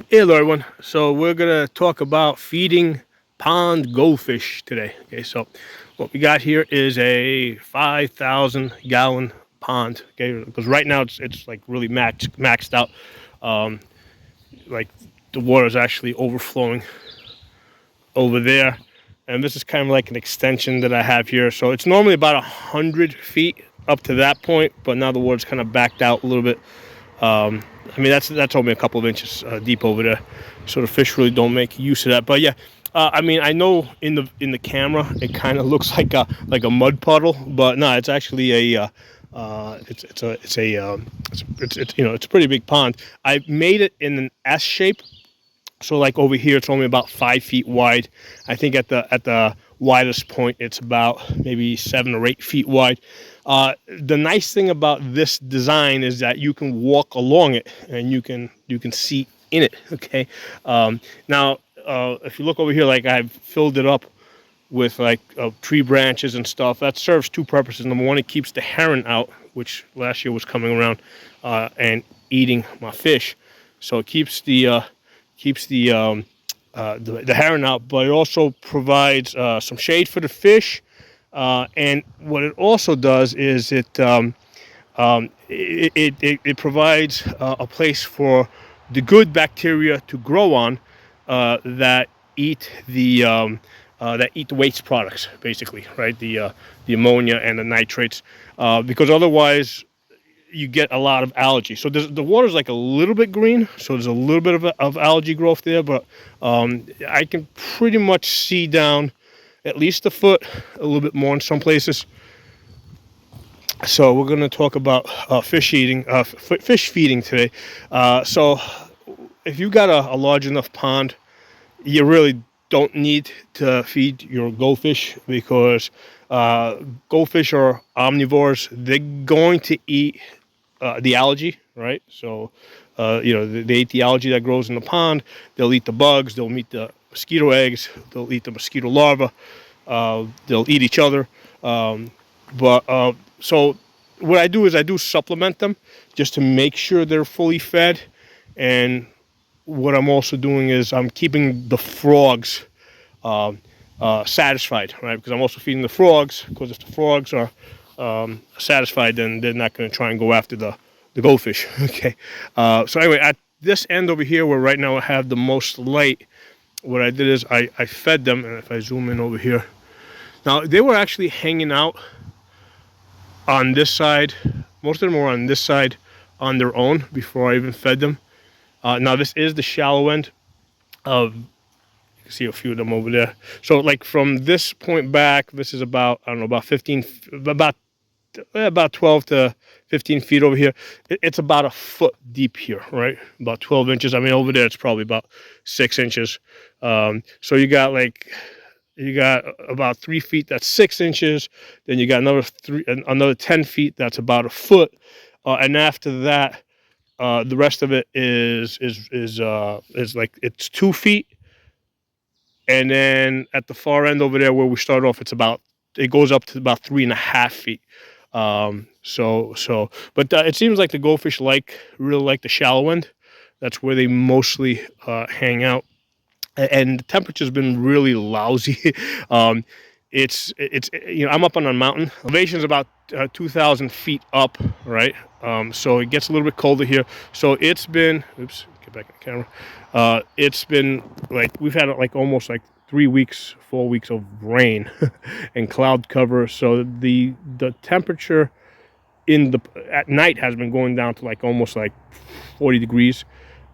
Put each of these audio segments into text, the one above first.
Hello everyone. So we're gonna talk about feeding pond goldfish today. Okay, so what we got here is a 5,000 gallon pond. Okay, because right now it's like really maxed out. Um, like the water is actually overflowing over there, and this is kind of like an extension that I have here. So it's normally about 100 feet up to that point, but now the water's kind of backed out a little bit. I mean, that's only a couple of inches deep over there, so the fish really don't make use of that. But yeah, I mean, I know in the camera it kind of looks like a mud puddle, but no, it's actually a it's you know it's a pretty big pond. I made it in an S shape, so like over here, it's only about 5 feet wide. I think at the widest point, it's about maybe 7 or 8 feet wide. The nice thing about this design is that you can walk along it and you can see in it. Okay. Now, if you look over here, like I've filled it up with like tree branches and stuff. That serves two purposes. Number one, it keeps the heron out, which last year was coming around and eating my fish. So it keeps the heron out, but it also provides some shade for the fish. And what it also does is it provides a place for the good bacteria to grow on that eat the waste products, basically, right? The ammonia and the nitrates, because otherwise you get a lot of algae. So the water's like a little bit green, so there's a little bit of algae growth there, but I can pretty much see down at least a foot, a little bit more in some places. So we're going to talk about fish feeding today. So if you've got a large enough pond, you really don't need to feed your goldfish because goldfish are omnivores. They're going to eat the algae, right? So, they eat the algae that grows in the pond. They'll eat the bugs. They'll eat the mosquito eggs. They'll eat the mosquito larvae. They'll eat each other. So what I do is I do supplement them just to make sure they're fully fed. And what I'm also doing is I'm keeping the frogs satisfied, right? Because I'm also feeding the frogs, because if the frogs are satisfied, then they're not going to try and go after the goldfish. Okay. So anyway, at this end over here, where right now I have the most light, what I did is I fed them, and if I zoom in over here, now they were actually hanging out on this side. Most of them were on this side on their own before I even fed them. Now this is the shallow end of. You can see a few of them over there. So like from this point back, this is about, I don't know, about 15, about 12 to 15 feet over here. It's about a foot deep here, right? About 12 inches. I mean, over there, it's probably about 6 inches. So you got about 3 feet, that's 6 inches. Then you got another 10 feet, that's about a foot. And after that, the rest of it is like, it's 2 feet. And then at the far end over there where we start off, it goes up to about 3.5 feet. But it seems like the goldfish really like the shallow end. That's where they mostly hang out. And the temperature's been really lousy. It's I'm up on a mountain. Elevation's about 2,000 feet up, right? So it gets a little bit colder here. So it's been, oops, get back in the camera. It's been like, we've had like almost like 3 weeks, 4 weeks of rain and cloud cover. So the temperature at night has been going down to like almost like 40 degrees.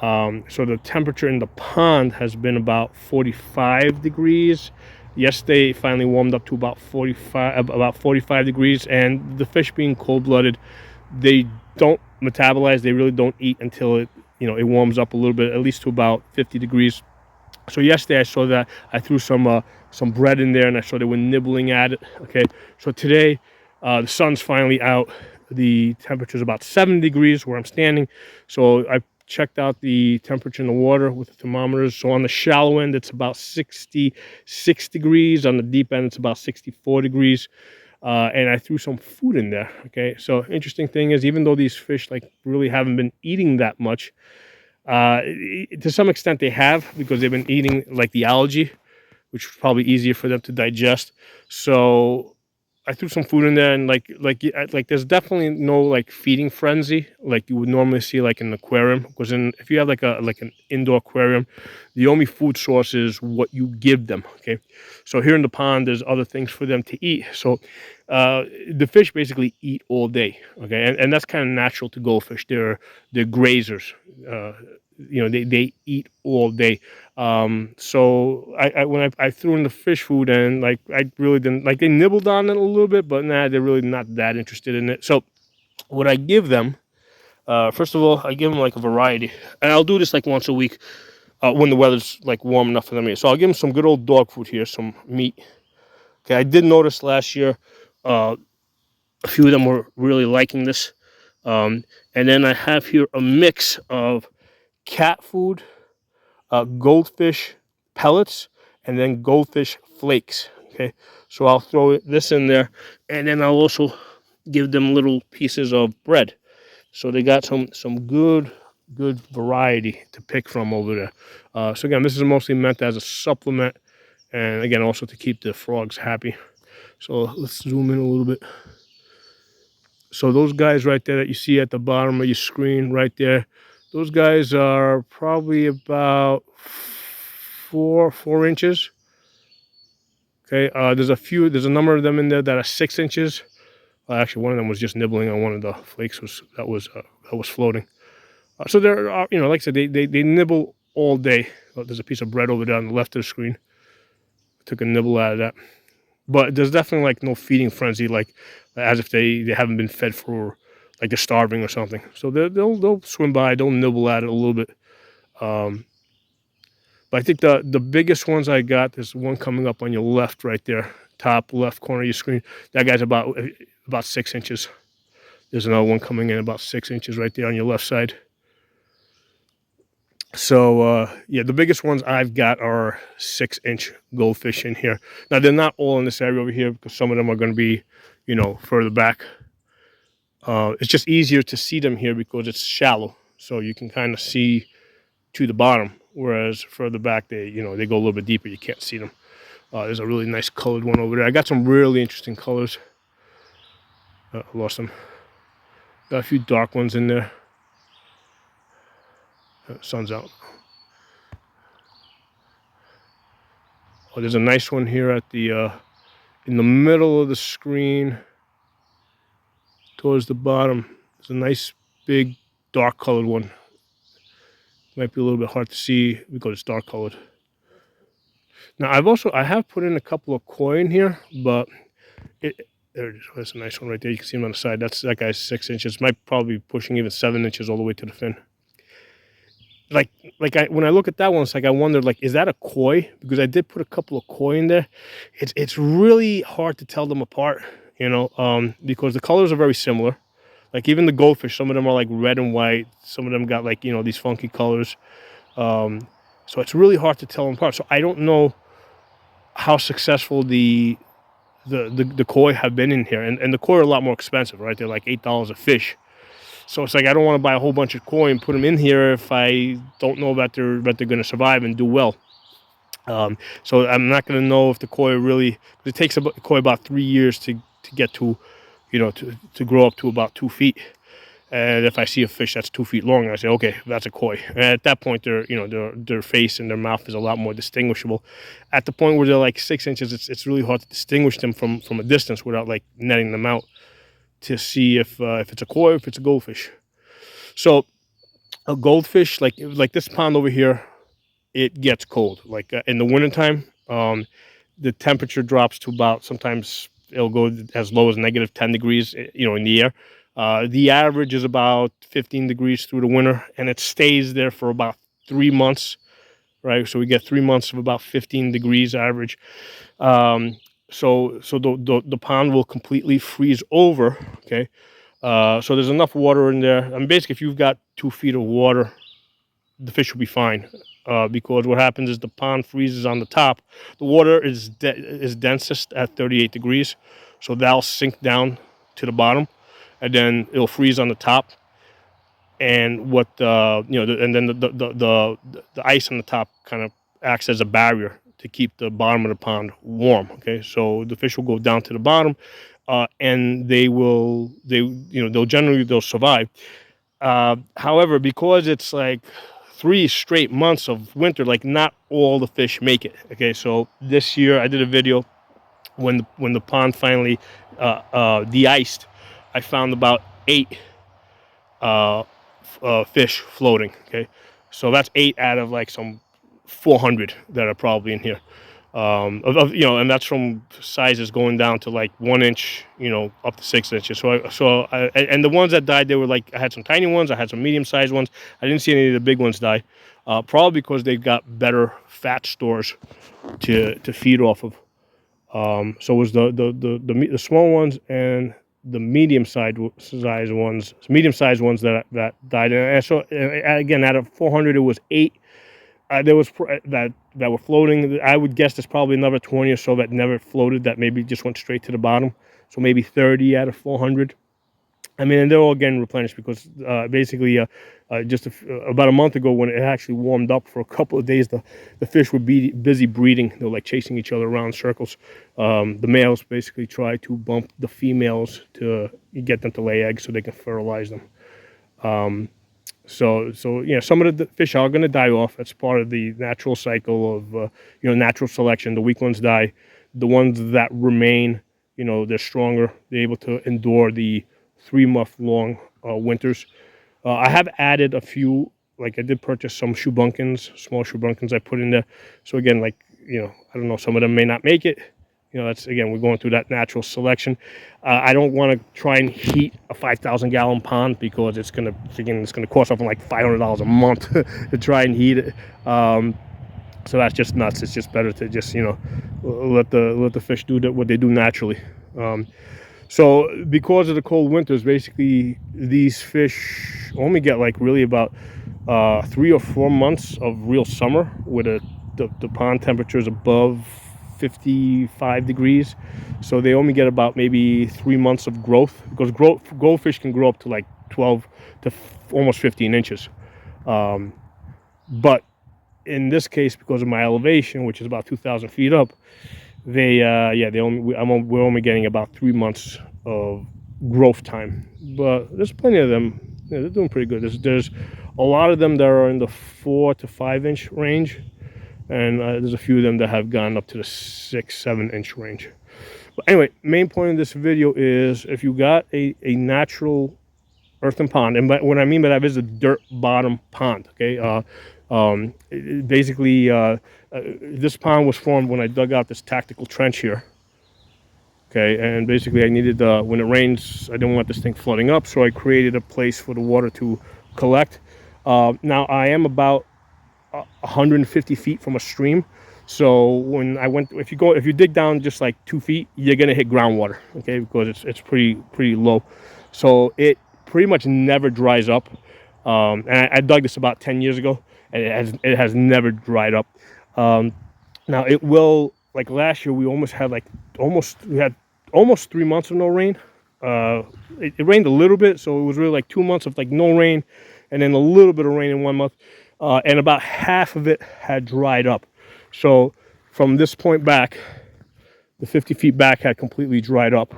So the temperature in the pond has been about 45 degrees. Yesterday it finally warmed up to about 45 degrees, and the fish being cold-blooded, they don't metabolize. They really don't eat until it warms up a little bit, at least to about 50 degrees. So yesterday I saw that I threw some bread in there, and I saw they were nibbling at it. Okay, so today the sun's finally out. The temperature is about 7 degrees where I'm standing. So I checked out the temperature in the water with the thermometers. So on the shallow end, it's about 66 degrees. On the deep end, it's about 64 degrees. And I threw some food in there. Okay, so interesting thing is, even though these fish like really haven't been eating that much, To some extent, they have, because they've been eating like the algae, which was probably easier for them to digest. So I threw some food in there, and like there's definitely no like feeding frenzy like you would normally see like in an aquarium. Because if you have like an indoor aquarium, the only food source is what you give them. Okay, so here in the pond, there's other things for them to eat. So the fish basically eat all day. Okay, and that's kind of natural to goldfish. They're grazers. They eat all day. So when I threw in the fish food, and like I really didn't like, they nibbled on it a little bit, but nah, they're really not that interested in it. So what I give them, first of all, I give them like a variety, and I'll do this like once a week when the weather's like warm enough for them to eat. So I'll give them some good old dog food here, some meat. Okay, I did notice last year a few of them were really liking this. And then I have here a mix of cat food, goldfish pellets, and then goldfish flakes. Okay, so I'll throw this in there, and then I'll also give them little pieces of bread. So they got some good variety to pick from over there. So again, this is mostly meant as a supplement, and again also to keep the frogs happy. So let's zoom in a little bit. So those guys right there that you see at the bottom of your screen right there, those guys are probably about four inches. Okay, there's a number of them in there that are 6 inches. Actually, one of them was just nibbling on one of the flakes that was floating. So there are, like I said, they nibble all day. Oh, there's a piece of bread over there on the left of the screen. I took a nibble out of that. But there's definitely like no feeding frenzy, like as if they haven't been fed for, like they're starving or something. So they'll swim by, they'll nibble at it a little bit. But I think the biggest ones I got, there's one coming up on your left right there, top left corner of your screen. That guy's about 6 inches. There's another one coming in about 6 inches right there on your left side. So yeah, the biggest ones I've got are 6-inch goldfish in here. Now they're not all in this area over here, because some of them are going to be, further back. It's just easier to see them here because it's shallow, so you can kind of see to the bottom. Whereas further back, they go a little bit deeper. You can't see them. There's a really nice colored one over there. I got some really interesting colors. I lost them. Got a few dark ones in there. Sun's out. Oh, there's a nice one here at the in the middle of the screen, towards the bottom. There's a nice big dark colored one. Might be a little bit hard to see because it's dark colored. Now I have put in a couple of koi in here, but there it is. That's a nice one right there. You can see him on the side. That guy's 6 inches. Might probably be pushing even 7 inches all the way to the fin. When I look at that one, it's like I wondered, like, is that a koi? Because I did put a couple of koi in there. It's really hard to tell them apart, because the colors are very similar. Like even the goldfish, some of them are like red and white. Some of them got like these funky colors. So it's really hard to tell them apart. So I don't know how successful the koi have been in here, and the koi are a lot more expensive, right? They're like $8 a fish. So it's like I don't want to buy a whole bunch of koi and put them in here if I don't know that they're going to survive and do well. So I'm not going to know if the koi really. It takes koi about 3 years to get to, to grow up to about 2 feet. And if I see a fish that's 2 feet long, I say, okay, that's a koi. And at that point, their face and their mouth is a lot more distinguishable. At the point where they're like 6 inches, it's really hard to distinguish them from a distance without like netting them out to see if it's a koi or if it's a goldfish. So a goldfish, like this pond over here, it gets cold. Like in the wintertime, the temperature drops to about, sometimes it'll go as low as -10 degrees, in the air. The average is about 15 degrees through the winter, and it stays there for about 3 months, right? So we get 3 months of about 15 degrees average. So the pond will completely freeze over, okay? So there's enough water in there. I mean, basically, if you've got 2 feet of water, the fish will be fine. Because what happens is the pond freezes on the top. The water is densest at 38 degrees, so that'll sink down to the bottom, and then it'll freeze on the top. and what and then the ice on the top kind of acts as a barrier to keep the bottom of the pond warm. Okay, so the fish will go down to the bottom, and they'll survive. However, because it's like 3 straight months of winter, like not all the fish make it. Okay, so this year I did a video when the pond finally de-iced. I found about 8 fish floating. Okay, so that's 8 out of like some 400 that are probably in here. And that's from sizes going down to like 1 inch, up to 6 inches. And the ones that died, they were like, I had some tiny ones, I had some medium sized ones. I didn't see any of the big ones die, probably because they've got better fat stores to feed off of. So it was the small ones and the medium sized ones that died. And so again, out of 400, it was 8. There was that were floating. I would guess there's probably another 20 or so that never floated, that maybe just went straight to the bottom. So maybe 30 out of 400. I mean, and they're all getting replenished because basically just about a month ago, when it actually warmed up for a couple of days, the fish were busy breeding. They were like chasing each other around in circles. The males basically try to bump the females to get them to lay eggs so they can fertilize them. So some of the fish are going to die off. That's part of the natural cycle of natural selection. The weak ones die. The ones that remain, they're stronger. They're able to endure the 3-month long winters. I have added a few. Like I did purchase some small shubunkins I put in there. So again, like I don't know, some of them may not make it. That's, again, we're going through that natural selection. I don't want to try and heat a 5,000-gallon pond because it's going to cost something like $500 a month to try and heat it. So that's just nuts. It's just better to just let the fish do what they do naturally. So because of the cold winters, basically these fish only get like really about 3 or 4 months of real summer where the pond temperature is above 55 degrees, so they only get about maybe 3 months of growth, because goldfish can grow up to like 12 to almost 15 inches. But in this case, because of my elevation, which is about 2,000 feet up, we're only getting about 3 months of growth time. But there's plenty of them. They're doing pretty good. There's a lot of them that are in the 4 to 5 inch range. And there's a few of them that have gone up to the 6-7 inch range. But anyway, main point of this video is, if you got a natural earthen pond, and what I mean by that is a dirt bottom pond. Okay, basically this pond was formed when I dug out this tactical trench here. Okay, and basically I needed, when it rains, I didn't want this thing flooding up, so I created a place for the water to collect. Now I am about 150 feet from a stream, so when if you dig down just like 2 feet, you're gonna hit groundwater. Okay, because it's pretty low, so it pretty much never dries up. And I dug this about 10 years ago, and it has never dried up. Now it will, like last year we had almost 3 months of no rain. It rained a little bit, so it was really like 2 months of like no rain, and then a little bit of rain in 1 month. And about half of it had dried up. So from this point back, the 50 feet back had completely dried up,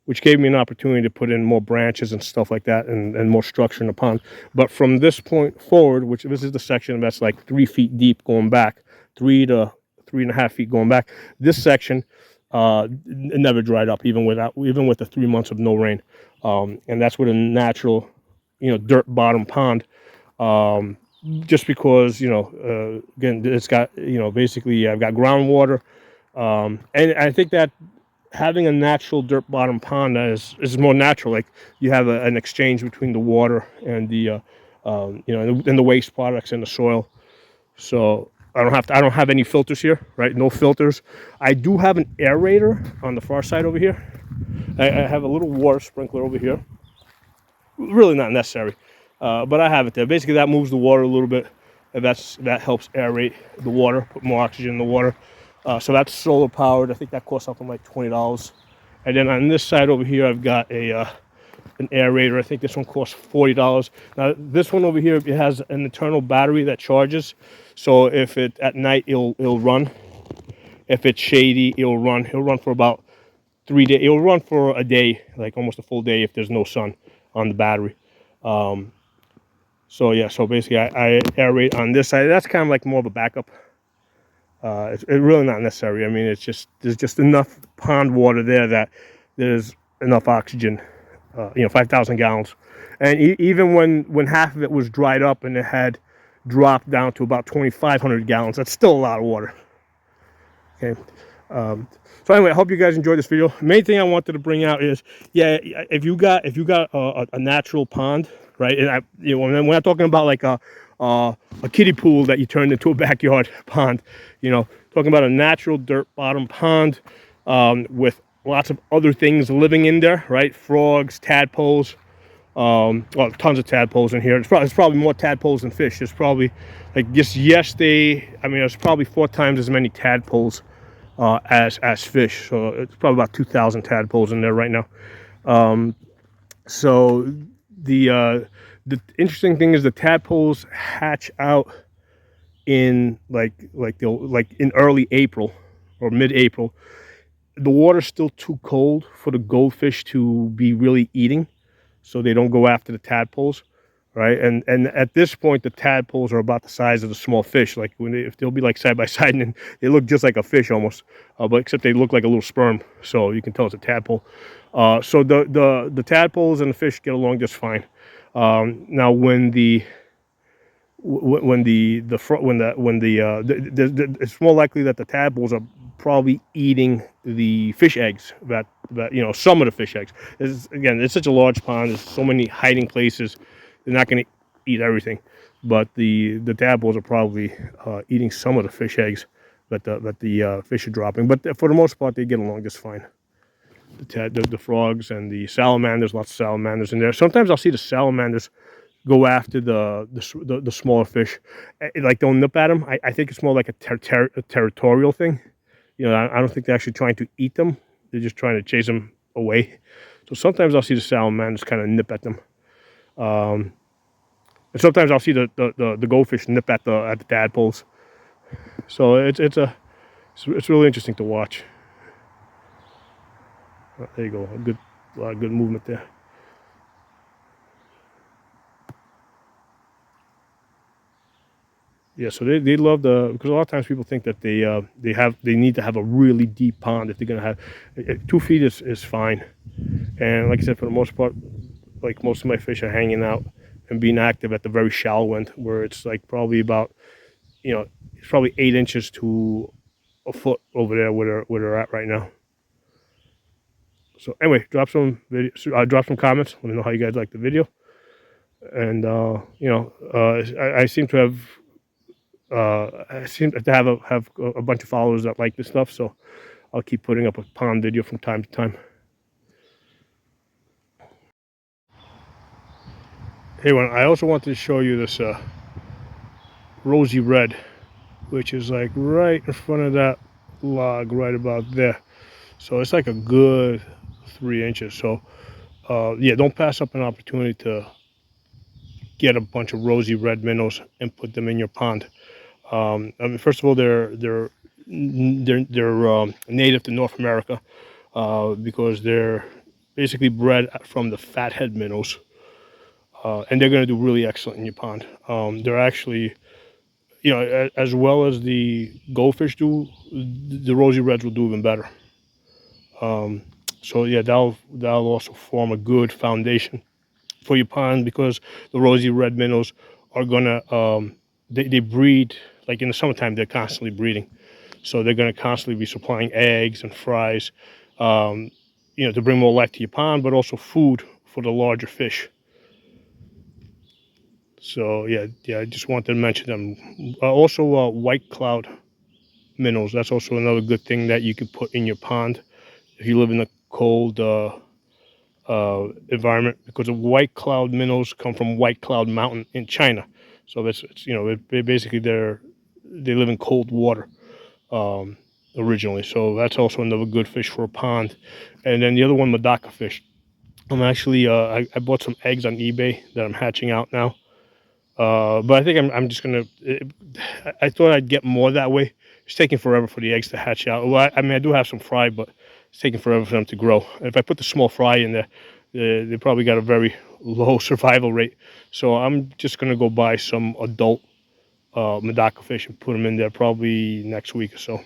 which gave me an opportunity to put in more branches and stuff like that, and more structure in the pond. But from this point forward, which this is the section that's like 3 feet deep going back, 3 to 3.5 feet going back, this section it never dried up, even with the 3 months of no rain. And that's with a natural, dirt bottom pond. Just because, again, it's got, basically I've got groundwater. And I think that having a natural dirt bottom pond is more natural. Like you have an exchange between the water and the, and the waste products in the soil. So I don't have any filters here, right? No filters. I do have an aerator on the far side over here. I have a little water sprinkler over here. Really not necessary. But I have it there. Basically, that moves the water a little bit, and that helps aerate the water, put more oxygen in the water. So that's solar powered. I think that costs something like $20. And then on this side over here, I've got a an aerator. I think this one costs $40. Now this one over here, it has an internal battery that charges. So if it at night it'll run. If it's shady, it'll run. It'll run for about 3 days. It'll run for a day, like almost a full day if there's no sun on the battery. So yeah, so basically I aerate on this side. That's kind of like more of a backup. It's really not necessary. I mean, it's just there's just enough pond water there that there's enough oxygen. 5,000 gallons, and even when half of it was dried up and it had dropped down to about 2,500 gallons, that's still a lot of water. Okay. So anyway, I hope you guys enjoyed this video. The main thing I wanted to bring out is, yeah, if you got a natural pond, right? And we're not talking about like a kiddie pool that you turned into a backyard pond. Talking about a natural dirt bottom pond with lots of other things living in there, right? Frogs, tadpoles, well, tons of tadpoles in here. It's probably more tadpoles than fish. There's probably, like, just yesterday, I mean, there's probably 4 times as many tadpoles as fish. So it's probably about 2,000 tadpoles in there right now. So the interesting thing is the tadpoles hatch out in like in early April or mid-April. The water's still too cold for the goldfish to be really eating, so they don't go after the tadpoles, right? And at this point, the tadpoles are about the size of the small fish. Like if they'll be like side by side, and they look just like a fish almost, but except they look like a little sperm, so you can tell it's a tadpole. So the tadpoles and the fish get along just fine. Now it's more likely that the tadpoles are probably eating the fish eggs that some of the fish eggs. It's such a large pond. There's so many hiding places. They're not going to eat everything, but the tadpoles are probably eating some of the fish eggs that the fish are dropping. But for the most part, they get along just fine. The frogs and the salamanders, lots of salamanders in there. Sometimes I'll see the salamanders go after the smaller fish, like they'll nip at them. I think it's more like a territorial thing. I don't think they're actually trying to eat them. They're just trying to chase them away. So sometimes I'll see the salamanders kind of nip at them, and sometimes I'll see the goldfish nip at the tadpoles. So it's really interesting to watch. There you go, a lot of good movement there. Yeah, so they love because a lot of times people think that they need to have a really deep pond if they're gonna have 2 feet is fine. And like I said, for the most part, like most of my fish are hanging out and being active at the very shallow end, where it's like probably about it's probably 8 inches to a foot over there where they're at right now. So anyway, drop some comments. Let me know how you guys like the video. And I seem to have. I seem to have a bunch of followers that like this stuff, so I'll keep putting up a pond video from time to time. Hey, I also wanted to show you this rosy red, which is like right in front of that log, right about there. So it's like a good 3 inches. So yeah, don't pass up an opportunity to get a bunch of rosy red minnows and put them in your pond. I mean, first of all, they're native to North America because they're basically bred from the fathead minnows, and they're going to do really excellent in your pond. They're actually, as well as the goldfish do, the rosy reds will do even better. So yeah, that'll also form a good foundation for your pond, because the rosy red minnows are gonna they breed. Like in the summertime, they're constantly breeding, so they're going to constantly be supplying eggs and fries, to bring more life to your pond, but also food for the larger fish. So yeah, I just wanted to mention them. Also, white cloud minnows. That's also another good thing that you could put in your pond if you live in a cold environment, because the white cloud minnows come from White Cloud Mountain in China. So it's basically they live in cold water originally. So that's also another good fish for a pond. And then the other one, Medaka fish. I'm actually I bought some eggs on eBay that I'm hatching out now. But I think I'm just gonna. I thought I'd get more that way. It's taking forever for the eggs to hatch out. Well, I mean, I do have some fry, but it's taking forever for them to grow. If I put the small fry in there, they probably got a very low survival rate. So I'm just gonna go buy some adult Medaka fish and put them in there probably next week or so.